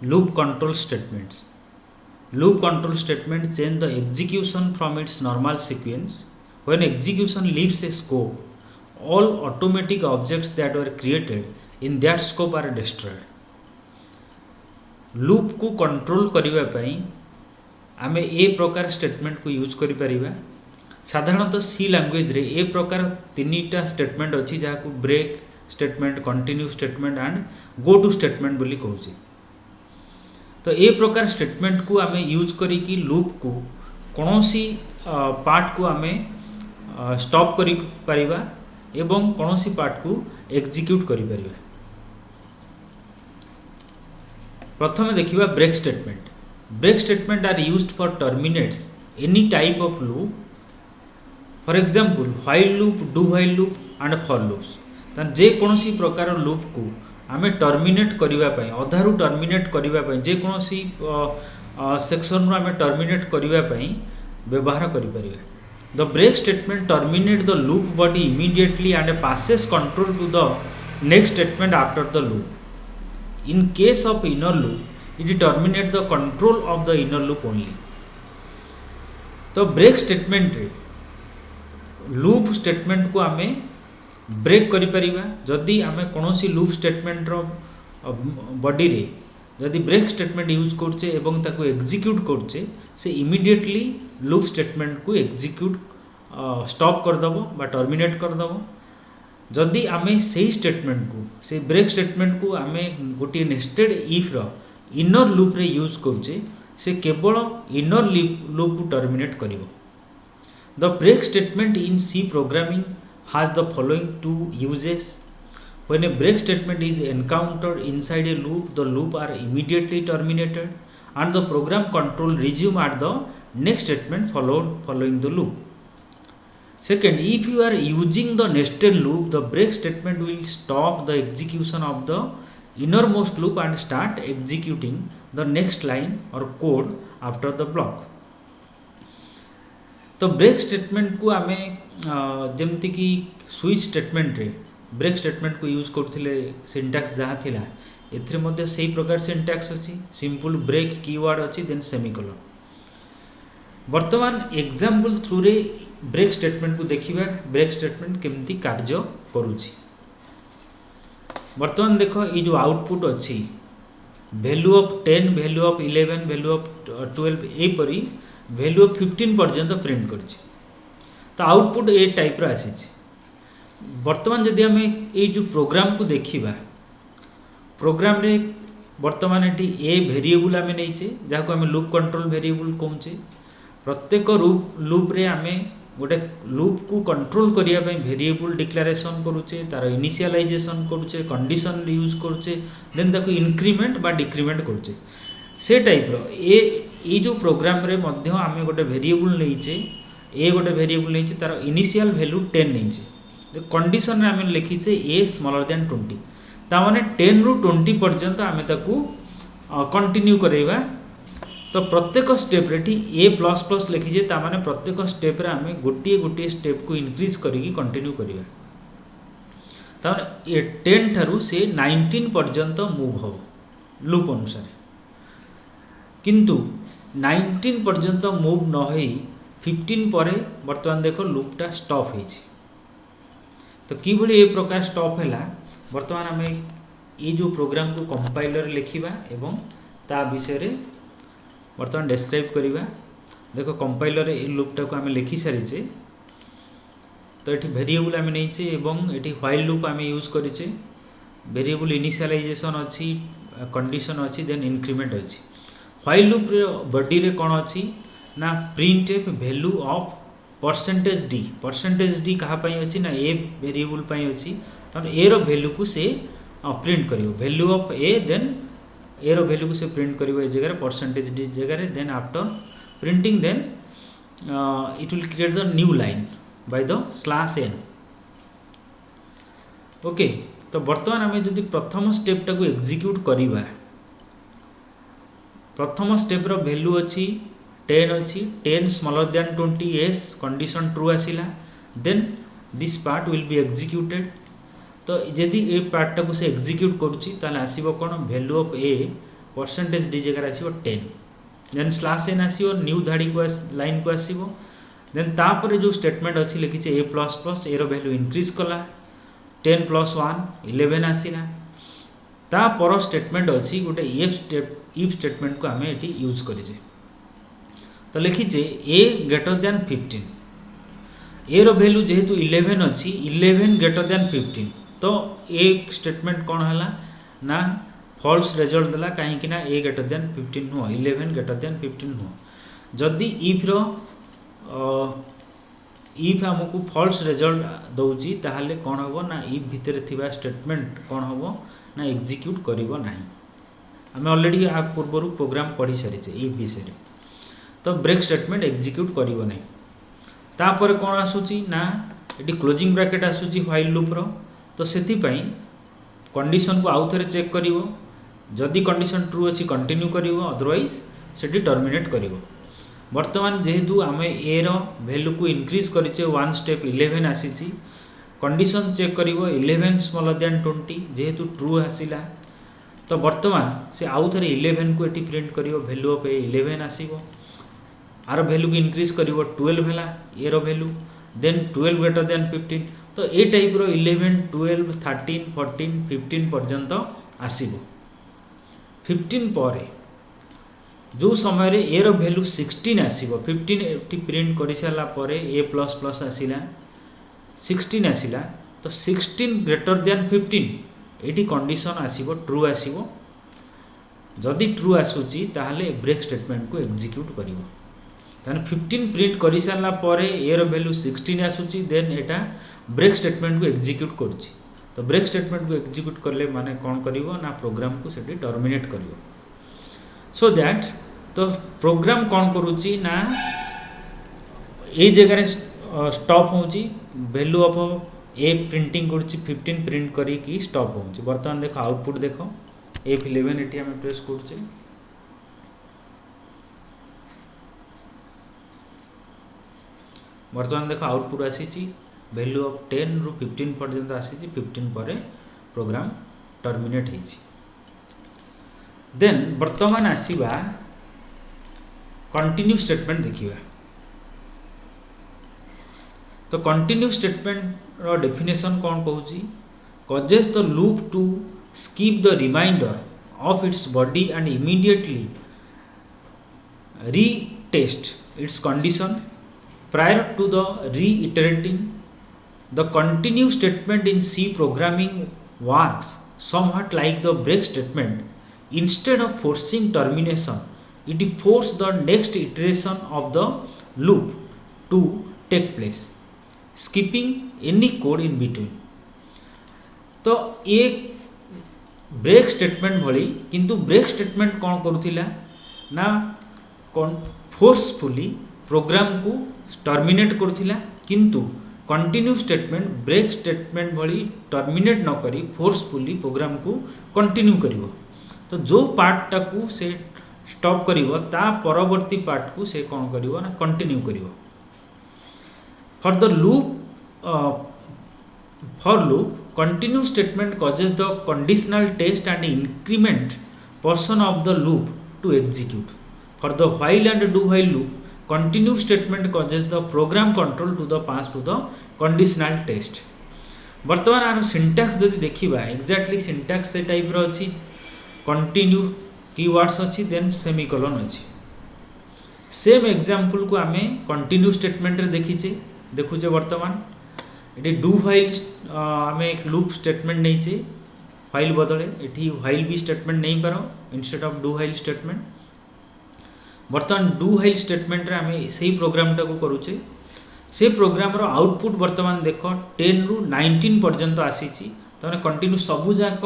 Loop control statements. Loop control statement change the execution from its normal sequence. When execution leaves a scope, all automatic objects that were created in that scope are destroyed. Loop को control करने पाई आमे ए प्रकार statement को use करि परिबा। साधारणतः सी language रे ए प्रकार तीनटा स्टेटमेंट अच्छी जहाँ को break statement, continue statement and go to statement बोली कहूँ। तो ए प्रकार स्टेटमेंट को आमे यूज करी कि लूप को कौन सी पार्ट को आमे स्टॉप करि परिबा एवं कौन सी पार्ट को एग्जीक्यूट करि परिबा। प्रथम देखिबा break statement. Break statement are used for terminates any type of loop, for example while loop, do while loop and for loops. तान जे कोनोसी प्रकार लूप को आमे टर्मिनेट करिवा पई, अधारु टर्मिनेट करिवा पई, जे कोनोसी सेक्शन रो आमे टर्मिनेट करिवा पई व्यवहार करि परिबा। The break statement terminate the loop body immediately and passes control to the next statement after the loop. In case of inner loop, it terminates the control of the inner loop only. तो break statement रे loop statement को आमे break करि परिबा जदि आमे कोनोसी loop statement रो body रे जदि ब्रेक स्टेटमेंट यूज करछे एवं ताको एग्जीक्यूट करछे, से इमीडिएटली लूप स्टेटमेंट को एग्जीक्यूट स्टॉप कर दबो बा टर्मिनेट कर दबो। जदि आमे सही स्टेटमेंट को, से ब्रेक स्टेटमेंट को आमे गोटे नेस्टेड इफ रो इनर लूप रे यूज करछे, से केवल इनर लूप को टर्मिनेट करिवो। The break statement in C programming has the following two uses. When a break statement is encountered inside a loop, the loop are immediately terminated and the program control resume at the next statement following the loop. Second, if you are using the nested loop, the break statement will stop the execution of the innermost loop and start executing the next line or code after the block. तो break statement को आमे जमती कि switch statement रे break statement को use करथिले syntax जहाँ थिला एथरे मध्ये सही प्रकार सिंटैक्स अछि, सिंपल ब्रेक कीवर्ड अछि, देन सेमिकोलन। वर्तमान एग्जांपल थ्रू रे ब्रेक स्टेटमेंट को देखिबा, ब्रेक स्टेटमेंट केमती कार्य करूछि। वर्तमान देखो ये जो आउटपुट अछि value of 10, value of 11, value of 12 ए परी वैल्यू ऑफ 15 पर्यंत प्रिंट करछि। तो आउटपुट ए टाइप रो आसी। वर्तमान जदि आमे ए जो प्रोग्राम को देखिबा, प्रोग्राम रे वर्तमान एटी ए वेरिएबल आमे नैचे जहाँ को आमे लूप कंट्रोल वेरिएबल कहूचे। प्रत्येक लूप रे आमे गोटे लूप को कंट्रोल करिया पई वेरिएबल डिक्लेरेशन करूचे, तार इनिशियलाइजेशन करूचे, कंडीशन यूज करूचे, देन ताको इंक्रीमेंट बा डिक्रीमेंट करूचे। से टाइप रो ए जो प्रोग्राम रे मध्य आमे गोटे वेरिएबल नैचे, ए गोटे वेरिएबल नैचे, तार इनिशियल वैल्यू 10 नैचे। तो कंडीशन रे आमे लिखिचे ए स्मॉलर देन 20, ता माने 10 रु 20 पर्यंत आमे ताको कंटिन्यू करेबा। तो प्रत्येक स्टेप रे ए प्लस प्लस लिखिचे, ता माने प्रत्येक स्टेप रे आमे गोटे गोटे स्टेप को इंक्रीज करिकी कंटिन्यू करिबा। ता माने ए 10 थारु से 19 पर्यंत मूव हो लूप अनुसार, किंतु 19 पर्यंत मूव न होई 15 परे वर्तमान देखो लूपटा स्टॉप होइछि। तो किभली ए प्रकार स्टॉप हैला, वर्तमान आमे ये जो प्रोग्राम को कंपाइलर लिखिबा एवं ता विषय रे वर्तमान डिस्क्राइब करिबा। देखो कंपाइलर ए लूपटा को आमे लिखि सारिचे। तो एठी वेरिएबल आमे नैचे एवं एठी व्हाइल लूप आमे यूज करिचे। वेरिएबल इनिशियलाइजेशन अछि, कंडीशन अछि, देन इंक्रीमेंट अछि। व्हाइल लूप रे बॉडी रे कोन अछि ना print F value of percentage D. Percentage D कहा पई अछि ना ए वेरिएबल पई अछि। त ए रो वैल्यू को से प्रिंट करियो, value of a, then a रो वैल्यू को से प्रिंट करियो ए जगह परसेंटेज डी जगह। Then after printing then it will create the new line by the /n। Okay, तो वर्तमान आमे जदि प्रथम स्टेप टा को एग्जीक्यूट करिबा, प्रथम स्टेप रो वैल्यू अछि 10 अछि, 10 smaller than 20 as condition true आसिला, then this part will be executed. तो जदि ए पार्ट टा को से एग्जीक्यूट करूची ताले आसीबो कोन value of a percentage d जगह आसो 10 देन स्लैश एन आसो न्यू धाड़ी को लाइन को आसो देन तापर जो स्टेटमेंट अच्छी लिखी ए प्लस प्लस ए वैल्यू इंक्रीज कला 10 + 1 11 आसला तापर स्टेटमेंट अच्छी गोटे इफ स्टेटमेंट को आम ये यूज करें तो लिखीचे ए ग्रेटर दैन 15 ए वैल्यू जेहेतु 11 अच्छी 11 ग्रेटर दैन 15 तो ए स्टेटमेंट कौन है ना फॉल्स रिजल्ट देला कहीं ना ए ग्रेटर दैन 15 नुह 11 ग्रेटर दैन 15 नुह जदि इफ आमको फॉल्स रिजल्ट दौची ताहले कौन हम ना इफ भितर थिबा स्टेटमेंट कौन हम ना एग्जीक्यूट करिवो नाही आम ऑलरेडी आ पूर्व प्रोग्राम पढ़ी सारी इफ विषय तो ब्रेक स्टेटमेंट एग्जीक्यूट करिवो नाही तापर कौन आसूची ना ये क्लोजिंग ब्रैकेट आसूची व्हाइल लूप रो तो सेति पई कंडीशन को आउ थे चेक करिवो जदि कंडीशन ट्रू अच्छी कंटिन्यू करिवो अदरवाइज सेठी टर्मिनेट करिवो वर्तमान जेहेतु आम ए रो वैल्यू को इंक्रीज करिचे 1 स्टेप 11 आसीची कंडीशन चेक करिवो 11 स्मॉलर दैन 20 जेहेतु ट्रू आसिला तो वर्तमान से आउ थे 11 को एटी प्रिंट करिवो वैल्यू ऑफ ए 11 आसीबो आर वैल्यू को इंक्रीज करिवो 12 हैला ए रो वैल्यू देन 12 ग्रेटर दैन 15 तो ए टाइप रो 11 12 13 14 15 पर्यंत आसीबो 15 पर जो समय रे ए रो वैल्यू 16 आसीबो 15 एटी प्रिंट करि साला पर ए प्लस प्लस आसिला 16 आसिला तो 16 ग्रेटर दैन 15 एटी कंडीशन आसीबो ट्रू आसीबो जदि ट्रू आसुची ताहले ब्रेक स्टेटमेंट को एग्जीक्यूट करिवो ताने 15 प्रिंट करि साला पर ए रो वैल्यू 16 आसुची देन एटा ब्रेक स्टेटमेंट को एग्जीक्यूट करूची तो ब्रेक स्टेटमेंट को एग्जीक्यूट करले माने कौन करिवो ना प्रोग्राम को सेठी टर्मिनेट करिवो सो दैट तो प्रोग्राम कौन करूची ना ए जगह स्टॉप होची वैल्यू ऑफ ए प्रिंटिंग करूची 15 प्रिंट करी की स्टॉप होची वर्तमान देखो आउटपुट देखो F11 एटी हम प्रेस करूचे वर्तमान देखो आउटपुट आसी वैल्यू ऑफ 10 रु 15 पर्यंत आसी 15 पर प्रोग्राम टर्मिनेट होइछि देन वर्तमान आसीबा कंटिन्यू स्टेटमेंट देखिबा तो कंटिन्यू स्टेटमेंट रो डेफिनेशन कौन कहूची causes the loop to skip the remainder of its body and immediately retest its condition prior to the reiterating. The continue statement in C programming works somewhat like the break statement. Instead of forcing termination, it forces the next iteration of the loop to take place, skipping any code in between. तो एक break statement भली किंतु break statement कौन करुथिला ना forcefully programme को terminate करुथिला किंतु continue statement break statement भली terminate न करी फोर्सफुली प्रोग्राम को कंटिन्यू करिवो तो जो पार्ट टाकू से स्टॉप करिवो ता परवर्ती पार्ट को से कौन करिवो ना कंटिन्यू करिवो for the loop continue statement causes the conditional test and increment portion of the loop to execute. For the while and do while loop, continue statement causes the program control to the pass to the conditional test. वर्तमान are syntax जदि देखिबा exactly syntax से type रो अछि continue keywords अछि then semicolon अछि same example को आमे continue statement रे देखिचे देखुचे वर्तमान ये डू व्हाइल आम एक लूप स्टेटमेंट नहीं चे व्हाइल बदले ये व्हाइल भी स्टेटमेंट नहीं पारो instead of do while statement वर्तमान डू व्हाइल स्टेटमेंट रे आम से प्रोग्राम टाको करूचे से प्रोग्राम रो आउटपुट वर्तमान देख 10 रु 19 पर्यंत आसी तो कंटिन्यू सबू जाक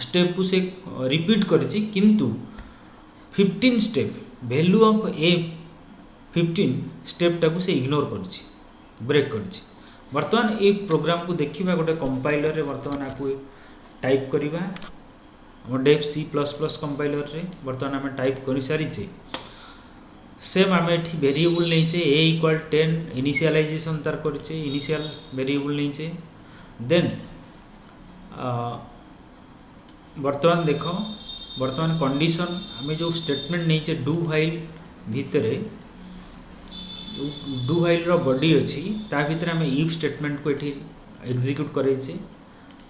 स्टेप को से रिपीट करिछि किंतु 15 step value of A 15 step टाको से इग्नोर करिछि ब्रेक करिछि वर्तमान ये प्रोग्राम को देखिबा गोटे कंपाइलर रे वर्तमान आपको टाइप करिबा हम डेफ C++ कंपाइलर रे वर्तमान हम टाइप करि सारिचे सेम आम एठी वेरिएबल नहीं चे a = 10 इनिशियलाइजेशन तार करिचे इनिशियल वेरिएबल नहीं चे देन वर्तमान देखो बर्तमान कंडीशन आम जो स्टेटमेंट नहीं डू व्हाइल भितर डू व्हाइल बॉडी अच्छी ता भितर आम इफ स्टेटमेंट को ये एग्जीक्यूट करेचे।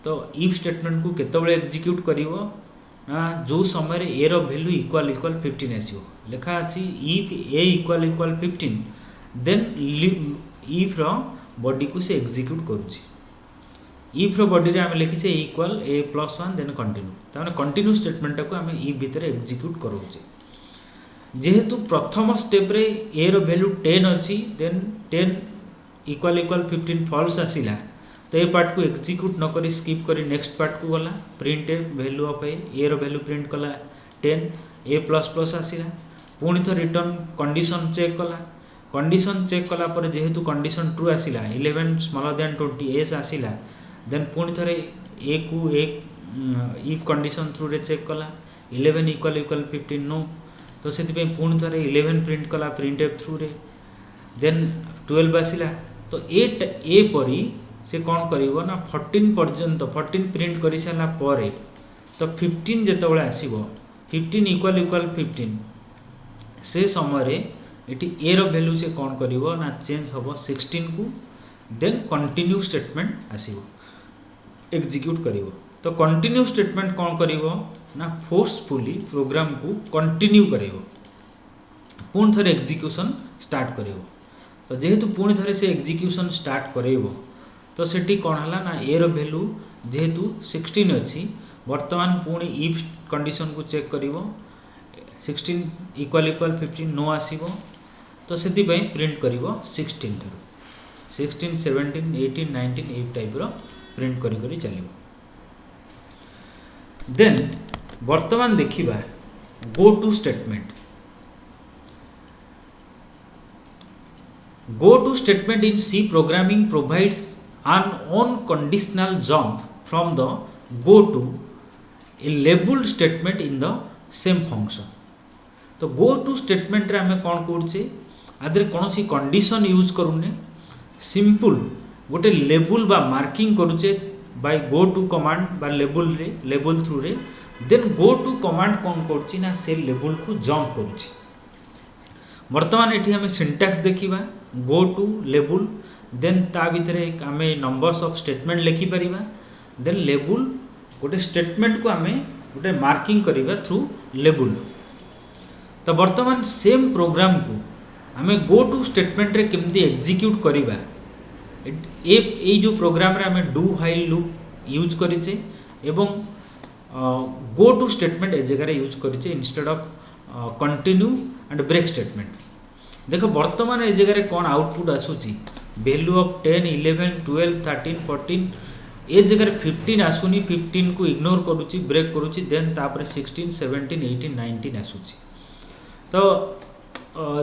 तो इफ स्टेटमेंट को केतबेले एग्जीक्यूट करिवो ना जो समय ए रो वैल्यू इक्वल इक्वल 15 आसीबो लेखा अछि if a equal equal 15 then if रो बॉडी को से एग्जीक्यूट करूची। इफ रो बॉडी रे आम लिखिछे equal a plus 1 then continue ताने कंटिन्यू स्टेटमेंट को आम इफ भितर एग्जीक्यूट करूचे। जेहेतु प्रथम स्टेप रे ए रो वैल्यू 10 अछि देन 10 इक्वल इक्वल 15 फॉल्स आसिला तो ये पार्ट को एग्जीक्यूट न करी स्किप करी नेक्स्ट पार्ट को गला print a value of a रो वैल्यू प्रिंट कला 10 ए प्लस प्लस आसिला पुणी तो रिटर्न कंडीशन चेक कला पर जेहेतु कंडीशन ट्रू आसिला 11 स्मॉलर देन 20 एस आसिला देन पुणी थरे ए को एक इफ कंडीशन थ्रू रे चेक कला 11 इक्वल इक्वल 15 नो तो से पुणी थरे 11 प्रिंट कला प्रिंट एफ थ्रू रे देन 12 आसिला तो ए परी से कौन करिवो ना 14 पर्यंत 14 प्रिंट कर सारा पर तो 15 जितेबाला आसो 15 इक्वल इक्वल 15 से समय ये ए रो वैल्यू से कौन करिवो ना चेंज हम 16 को देन कंटिन्यू स्टेटमेंट आसो एग्जीक्यूट करिवो। तो कंटिन्यू स्टेटमेंट कौन करिवो ना फोर्सफुली प्रोग्राम को कंटिन्यू करिवो पुणी थरे एग्जीक्यूशन स्टार्ट करिवो। तो जेहेतु पुणी थरे से एग्जीक्यूशन स्टार्ट करेबो तो सेठी कौन है ना ए रो वैल्यू जेहेतु 16 अच्छी वर्तमान पुणी इफ कंडीशन को चेक करिवो 16 इक्वल इक्वल 15 नो आसीबो तो से प्रिंट करिवो 16 ठारू 16 17 18 19 ए टाइप रो प्रिंट करी करी चलिवो। देन वर्तमान देखिबा go to statement. Go to statement in C programming provides an unconditional jump from the go to a labeled statement in the same function। तो go to statement रे हमें कौन करछे आदरे कौन सी कंडीशन यूज करूने सिंपल गोटे label बा marking करूचे bye go to command बा लेबल थ्रू रे देन गो टू कमांड कौन करछि ना से लेबल को जंप करूछि। वर्तमान एठी हमें सिंटैक्स देखिबा गो टू लेबल देन ता भितर आम नंबर्स ऑफ स्टेटमेंट लिखि परिबा देन लेबल गोटे स्टेटमेंट को आम गोटे मार्किंग करिबा थ्रू लेबल। तो वर्तमान सेम प्रोग्राम को आम गो टू स्टेटमेंट रे केमती एग्जीक्यूट करिबा ए जो प्रोग्राम रे आम डू व्हाइल लूप यूज करिचे एवं गो टू स्टेटमेंट ए जगह यूज करिचे instead of continue and break statement. देखो वर्तमान ए जगह कौन आउटपुट आसूची वैल्यू ऑफ 10 11 12 13 14 ए जगह 15 आसुनी 15 को इग्नोर करूची ब्रेक करूची देन तापर 16 17 18 19 आसूची। तो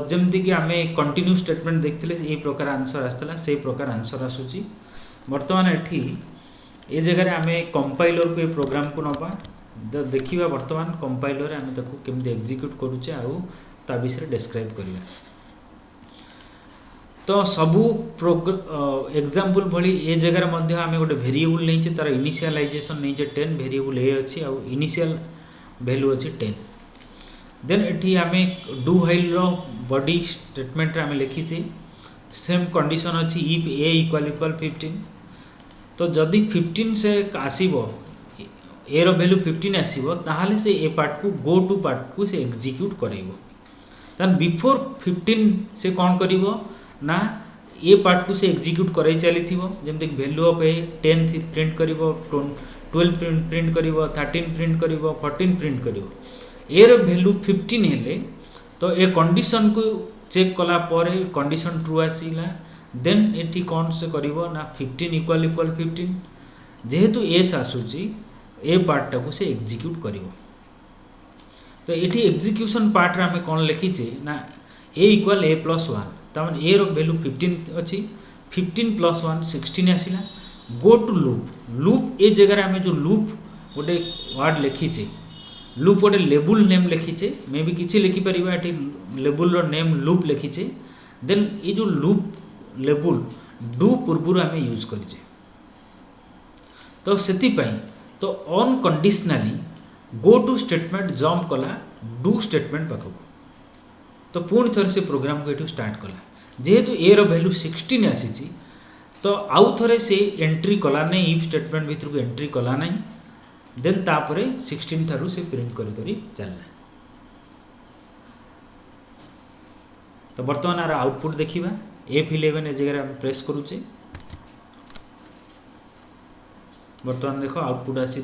जमती कि आम कंटिन्यू स्टेटमेंट देखते ये प्रकार आंसर आसला से प्रकार आंसर आसूची। वर्तमान एठी ए जगह आम कंपाइलर को ये प्रोग्राम को नबा देखिबा वर्तमान कंपाइलर आम ताको केमती एग्जीक्यूट करूचे आउ ता विषय डिस्क्राइब करिया। तो सबू एग्जांपल भली ए जगह मध्य आम गोटे वेरिएबल नहीं तार इनिशियलाइजेशन नहीं 10 वेरिएबल ए अच्छी आउ इनिशियल वैल्यू अच्छी 10 देन एठी आम डू व्हाइल रो बॉडी स्टेटमेंट आम लिखीचे सेम कंडीशन अच्छी इफ ए इक्वल इक्वल 15 तो जदि 15 से आसीबो ए रो वैल्यू 15 आसीबो ताहाले से ए पार्ट को गो टू पार्ट को से एग्जीक्यूट करेबो तन बिफोर 15 से कौन करिवो ना ए पार्ट को से एग्जीक्यूट कराई चली थी जमती वैल्यू ऑफ ए 10 प्रिंट करिवो 12 प्रिंट करिवो 13 प्रिंट करिवो 14 प्रिंट करिवो ए रो वैल्यू 15 हेले तो ए कंडीशन को चेक कला पर कंडीशन ट्रू आसीला देन एठी कौन से करिवो ना 15 इक्वल इक्वल 15 जेहेतु एस आसूची ए पार्टा को से एग्जीक्यूट करिवो। तो ये एग्जीक्यूशन पार्ट रे हमें कौन लिखीचे ना ए इक्वल ए प्लस 1 तमान ए रो वैल्यू 15 अच्छी 15 प्लस 1 16 आसिला गो टू लूप ए जगह आम जो लूप गोटे वर्ड लिखीचे लूप गोटे लेबल नेम लिखीचे मे भी किसी लिखिपर ये लेबल नेम लूप लिखीचे देन ये जो लूप लेबल डू पूर्व आम यूज करें तो से तो unconditionally go to statement jump कला डू स्टेटमेंट पाखक तो पुणी थे से प्रोग्राम को ये स्टार्ट कला जेहेतु ए वैल्यू 16 आसी तो आउ थे से एंट्री कला नहीं इफ स्टेटमेंट भितर को एंट्री कला नहीं देन तापरे 16 ठारू से प्रिंट करी चलना। तो बर्तमान आर आउटपुट देखिबा F11 ए जगह हम प्रेस करूचे बर्तमान देखो आउटपुट आसी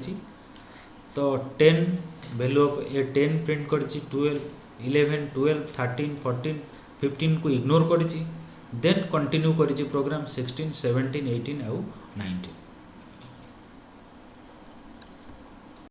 तो 10 वैल्यू ऑफ ए 10 प्रिंट करछि 12 11 12 13 14 15 को इग्नोर करछि देन कंटिन्यू करछि प्रोग्राम 16 17 18 आउ 19